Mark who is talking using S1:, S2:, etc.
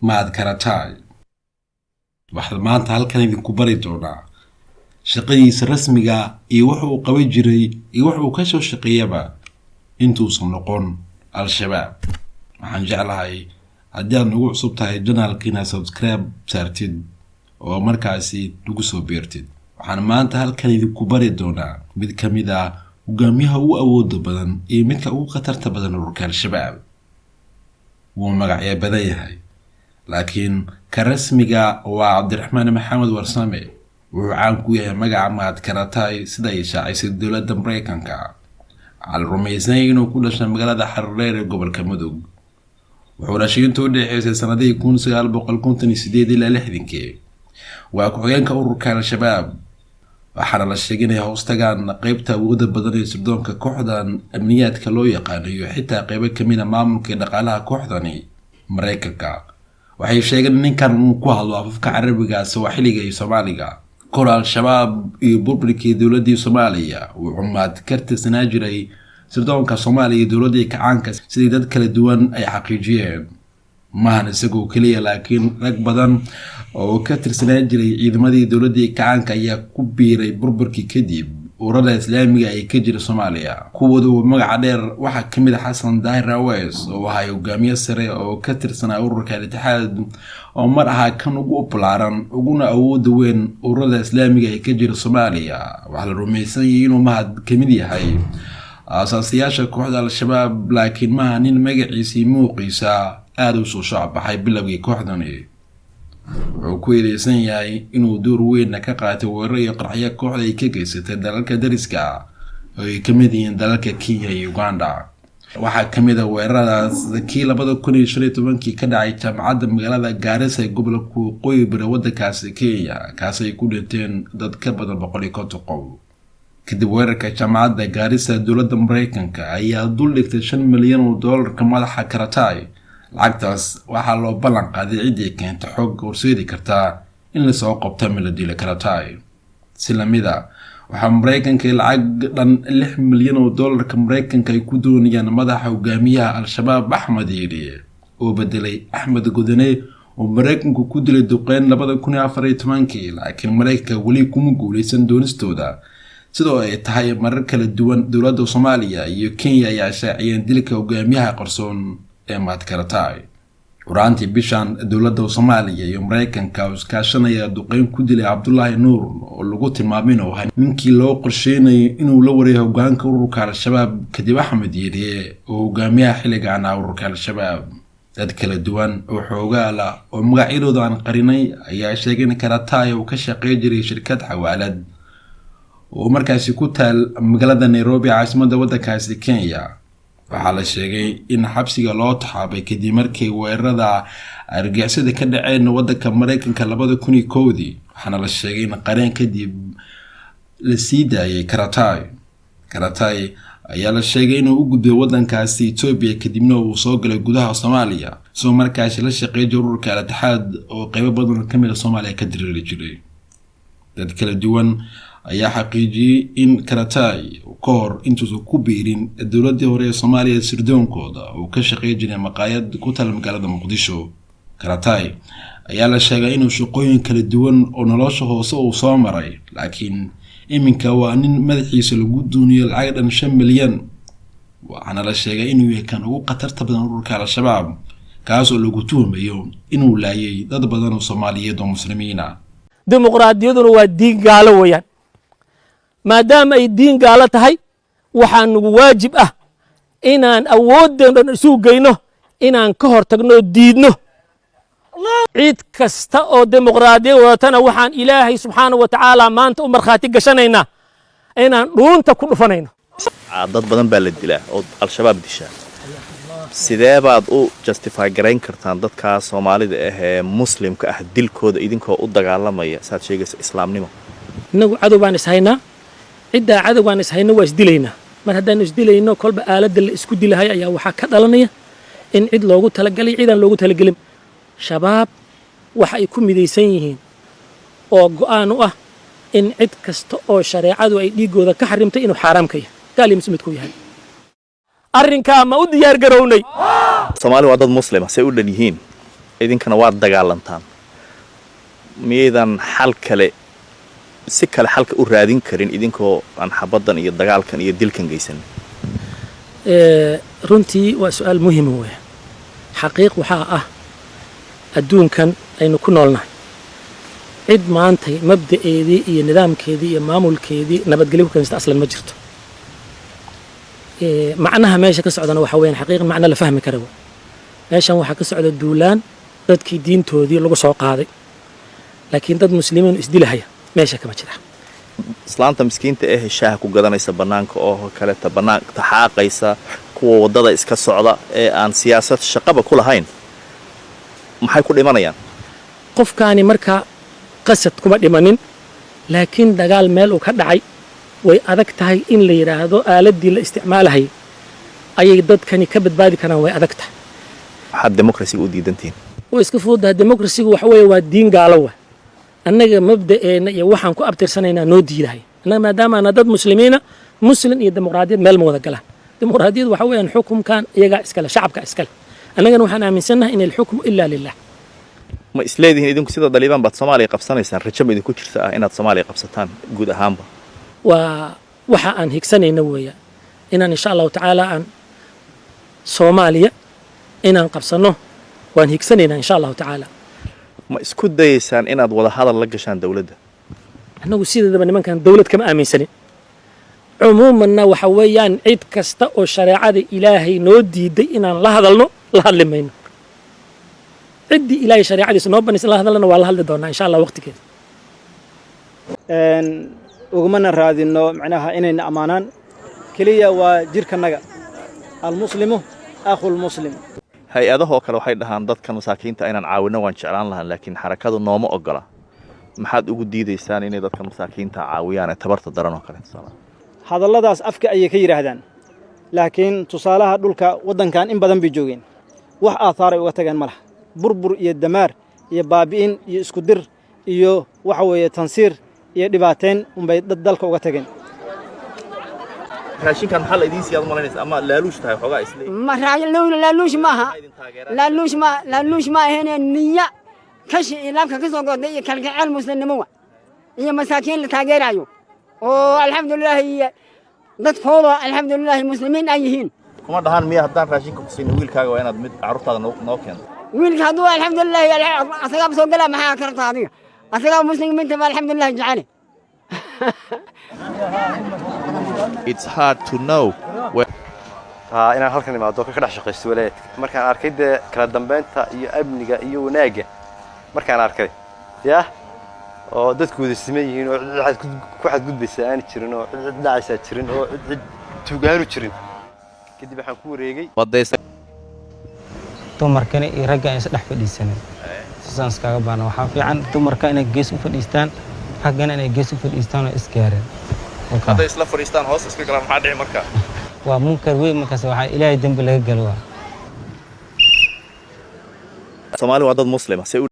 S1: maad karataay waxaad maanta halkan idinku bari doonaa shaqadiisa rasmiga iyo waxa uu qaban jiray iyo waxa uu ka soo shaqeeyaba intuusan noqon al-shabaab. waxaan jeclahay haddii aad nagu cusub tahay janaalkiina subscribe saartid oo markaasi nagu soo biirtid. waxaan maanta halkan idinku bari doonaa mid ka mid ah hogaamiyaha ugu awooda badan iyo midka ugu khatarta badan ururka al-shabaab. wuu magacyo badan yahay laakiin ka rasmiga waa cabdiraxmaan maxamed warsame. wuxuu caan ku yahay magaca maad karataay sida ay shaacisay dowladda Mareykanka. al rumaysnay inuu ku dhashay magaalada Xardheer ee gobolka Mudug. wuxuu dhashay intuu u dhaxeysay sanadihii 1958 ilaa 60. waa ku-xigeenka ururka al-shabaab waxaana la sheegay inay hoos tagaan qaybta awoodda badan ee sirdoonka kooxdan amniyaadka loo yaqaano iyo xitaa qaybo ka mid ah maamulka dhaqaalaha kooxdani Mareykanka. waxay sheegeen in ninkan uu ku hadlo afafka Carabiga, Sawaaxiliga iyo Soomaaliga. kor al-shabaab iyo burburkii dowladda Soomaaliya wuxuu maad kartisanaa jiray sirdoonka Soomaaliya iyo dowladda kacaanka sidii dad kala duwan ay xaqiijiyeen. maahan isagoo kaliya laakiin rag badan oo ka tirsanaan jiray ciidamadii dowladda kacaanka ayaa ku biiray burburkii kadib ururada islaamiga ay ka jira Soomaaliya. kuwooda uu magaca dheer waxaa ka mid ah Xasan Daahir Aweys oo ahaa hogaamiye sare oo ka tirsanaa ururka Al-Ittixaad oo mar ahaa kan ugu ballaaran uguna awoodda weyn ururada islaamiga ay ka jira Soomaaliya. waxaa la rumaysan yahay inuu mahad ka mid yahay aasaasiyaasha kooxda al-shabaab laakiin maaha nin magaciisii muuqiisa aad u soo shacbaxay bilowgii kooxdani. wuxuu ku eedeysan yahay inuu door weyn ka qaatay weerar iyo qarxyo kooxda ay ka geysatay dalalka dariska oo ay ka mid yihiin dalalka Kenya iyo Uganda. waxaa ka mid ah weeraradaas kii 2015 ka dhacay jaamacadda magaalada Garissa ee gobolka Waqooyi Bari waddankaasi Kenya kaas ay ku dhinteen dad ka badan 150 qof. kadib weerarka jaamacadda Garissa dowladda Mareykanka ayaa dul dhigtay $5 milyan madaxa karataay. lacagtaas waxaa loo ballan qaaday cidii keenta xog horseedi kartaa in la soo qabto miladila karataay. si lamid ah waxaa Mareykanka lacag dhan $6 milyan Mareykanka ay ku doonayaan madaxa hogaamiyaha al-shabaab Axmed Yidhi oo bedelay Axmed Godane oo Mareykanku ku dilay duqeyn 2014 laakiin Mareykanka weli kuma guuleysan doonistooda. sidoo ay tahay marar kala duwan dowladda Soomaaliya iyo Kenya ayaa shaaciyeen dilka hogaamiyaha qarsoon ee maad karataay. waraantii bishan dowladda Soomaaliya iyo Mareykanka oo iskaashanaya duqeyn ku dilay Cabdullaahi Nuur oo lagu tilmaamay inuu ahaa ninkii loo qorsheynayay inuu la wareego hoggaanka ururka al-shabaab kadib Axmed Yidhi oo hogaamiyaha xilligan ururka al-shabaab. dad kala duwan oo xoogaala oo magacyadooda aan qarinay ayaa sheegay in karataay uu ka shaqeey jiray shirkad xawaalad oo markaasi ku taal magaalada Nairobi caasimadda waddankaasi Kenya. waxaa la sheegay in xabsiga loo taxaabay kadib markii weerarada argagixisada ka dhaceen waddanka Mareykanka 2001. waxaana la sheegay in qareen kadib la sii daayay karataay. ayaa la sheegay inuu u gudbay waddankaasi Ethiopia kadibna uu soo galay gudaha Soomaaliya soo markaasi la shaqeeyay ururka Al-Ittixaad oo qaybo badan ka mid ah Soomaaliya ka direeri jiray. dad kala duwan ayaa xaqiijiyay in karataay ka hor intuusan ku biirin dowladda hore ee Soomaaliya sirdoonkooda oo ka shaqeey jiray maqaayad ku taal magaalada Muqdisho. karataay ayaa la sheegay inuu shaqooyin kala duwan oo nolosha hoose uu soo maray laakiin iminka waa nin madaxiisa lagu dooniyay lacag dhan $5 milyan. waxaana la sheegay inuu yahay kan ugu khatarta badan ururka al-shabaab kaas oo lagu tuhumayo inuu laayay dad badan oo Soomaaliyeed oo muslimiin ah.
S2: dimuqraadiyaduna waa diin gaalo weeyaan. maadaama ay diin gaalo tahay waxaa nagu waajib ah inaan awooddeena isu geyno inaan ka hortagno diidno cid kasta oo dimuqraadiyad wadatana waxaan Ilaahay subxaanahu wa ta'aala maanta u markhaati gashanaynaa inaan dhuunta ku dhufanayno.
S3: dad badan baa la dilaa oo al-shabaab dishaa. sidee baad u justify garayn kartaan dadka Soomaalida ah ee muslimka ah dilkooda idinkoo u dagaalamaya saad sheegaysa islaamnimo?
S2: inagu cadow baan ishaynaa cidda cadow baan ishaynaa waa isdilaynaa. mar haddaan isdilayno kolba aaladda la isku dilahay ayaa waxaa ka dhalanaya in cid loogu talagalay ciidan loogu talagelin. shabaab waxa ay ku midaysan yihiin oo go'aan u ah in cid kasta oo shareecadu ay dhiigooda ka xarimtay inuu xaraam ka yahay gaal muslimku yahay. arrinka ma u diyaar garownay
S3: Soomaali waa dad muslima say u dhan yihiin idinkana waad dagaalantaan miyaydan xal kale si kale xalka u raadin karin idinkoo aan xabaddan iyo dagaalkan iyo dilkan geysanin
S2: runtii waa su'aal muhiim weeye xaqiiq waxaa ah adduunkan aynu ku noolnahay cid maantay mabda'eedii iyo nidaamkeedii iyo maamulkeedii nabadgelyo ku keensta aslan ma jirto macnaha meesha ka socdana waxa weeyaan xaqiiqan macno la fahmi kara wey meeshan waxaa ka socda duulaan dadkii diintoodii lagu soo qaaday laakiin dad muslimiin isdilahaya meesha kama jira
S3: islaanta miskiinta ee heshaha ku gadanaysa bannaanka oo kaleeta bannaanka taxaaqaysa kuwa waddada iska socda ee aan siyaasad shaqaba ku lahayn maxay ku dhimanayaan
S2: qofkaani marka qasad kuma dhimanin laakiin dagaal meel uu ka dhacay way adag tahay in la yidhaahdo aaladii la isticmaalahayay ayay dadkani ka badbaadi karaan way adag tahay
S3: waxaad demokrasiga u diidantihiin
S2: way iska fududahay demokrasigu waxa weeye waa diin gaalo wa annaga mabda'eenna iyo waxaan ku abtirsanaynaa noo diidahay annaga maadaama ana dad muslimiina muslim iyo dimuqraadiyad meel ma wada galaan dimuqraadiyad waxa weeyaan xukunkan iyagaa iskale shacabka iskale annagana waxaan aaminsannahay in alxukmu ilaa lilah
S3: ma isleedihiin idinku sida daliibaan baad soomaaliya qabsanaysaan rajaba idinku jirta ah inaad soomaaliya qabsataan guud ahaanba
S2: waa waxa aan higsanayna weeyaan inaan insha allahu tacaala aan soomaaliya inaan qabsanno waan higsanaynaa insha allahu tacaala
S3: ma isku dayaysaan inaad wada hadal la gashaan dawladda
S2: annagu sideedaba nimankan dawlad kama aaminsanin cumuumanna waxa weeyaan cid kasta oo shareecada ilaahay noo diiday inaan la hadalno la hadli mayno ciddii ilaahay shareecadiisa noo banaysa la hadalna waa la hadli doonaa insha allah waqtigeeda
S4: ugumana raadino macnaha inayna ammaanaan keliya waa jirkanaga almuslimu akhulmuslim
S3: hay-adahoo kale waxay dhahaan dadkan masaakiinta inaan caawinno waan jeclaan lahaan laakiin xarakadu nooma ogola maxaad ugu diidaysaan inay dadkan masaakiinta caawiyaan ee tabarta daran oo kale
S4: hadalladaas afka ayay ka yidhaahdaan laakiin tusaalaha dhulka waddankan in badan bay joogeen wax aathaar ay uga tageen ma laha burbur iyo damaar iyo baabi'in iyo isku dir iyo waxa weeye tansiir iyo dhibaateen unbay dad dalka uga tageen
S3: raashinkan maxaa la idiin siyaad malaynaysa ama laaluush tahay xoogaa isle
S5: ma laaluush maaha laaluush ma ahayne niya kashi ilaabka ka soo go'day iyo kalgacayl muslimnimo wa iyo masaakiin la taageerayo oo alxamdulilaahi dadkooda alxamdulilaahi muslimiin ay yihiin
S3: kuma dhahaan miya haddaan raashinka ku siino wiilkaaga waa inaad mid carruurtaada noo keento
S5: wiilka hadduu alxamdulilaahi asagaa soo galaa maxaa karta adiga asagaa muslimiinta ba alxamdulilaahi jecele
S3: It's hard to know
S6: inaan halkan imaado ka dhex shaqaysto walaadka markaan arkay kala dambeynta iyo amniga iyo wanaaga markaan arkay oo dadkooda siman yihiin oo ku xadgudbaysa aan jirin oo cid dhacaysa jirin oo cid tuugaanu jirin kadib waxaan ku wareegay
S7: dumarkana iyo ragga ay isdhex fadhiisaneen sidaas kaaga baan waxa fiican dumarka inay gees u fadhiistaan raggana inay gees u fadhiistaan oo isgaareen
S3: hadday isla fadhiistaan hoos iska galaan maxaa dhici markaa
S7: waa munkar weyn markaas waxaa ilaahay dembi laga galo
S3: Soomaali waa dad muslima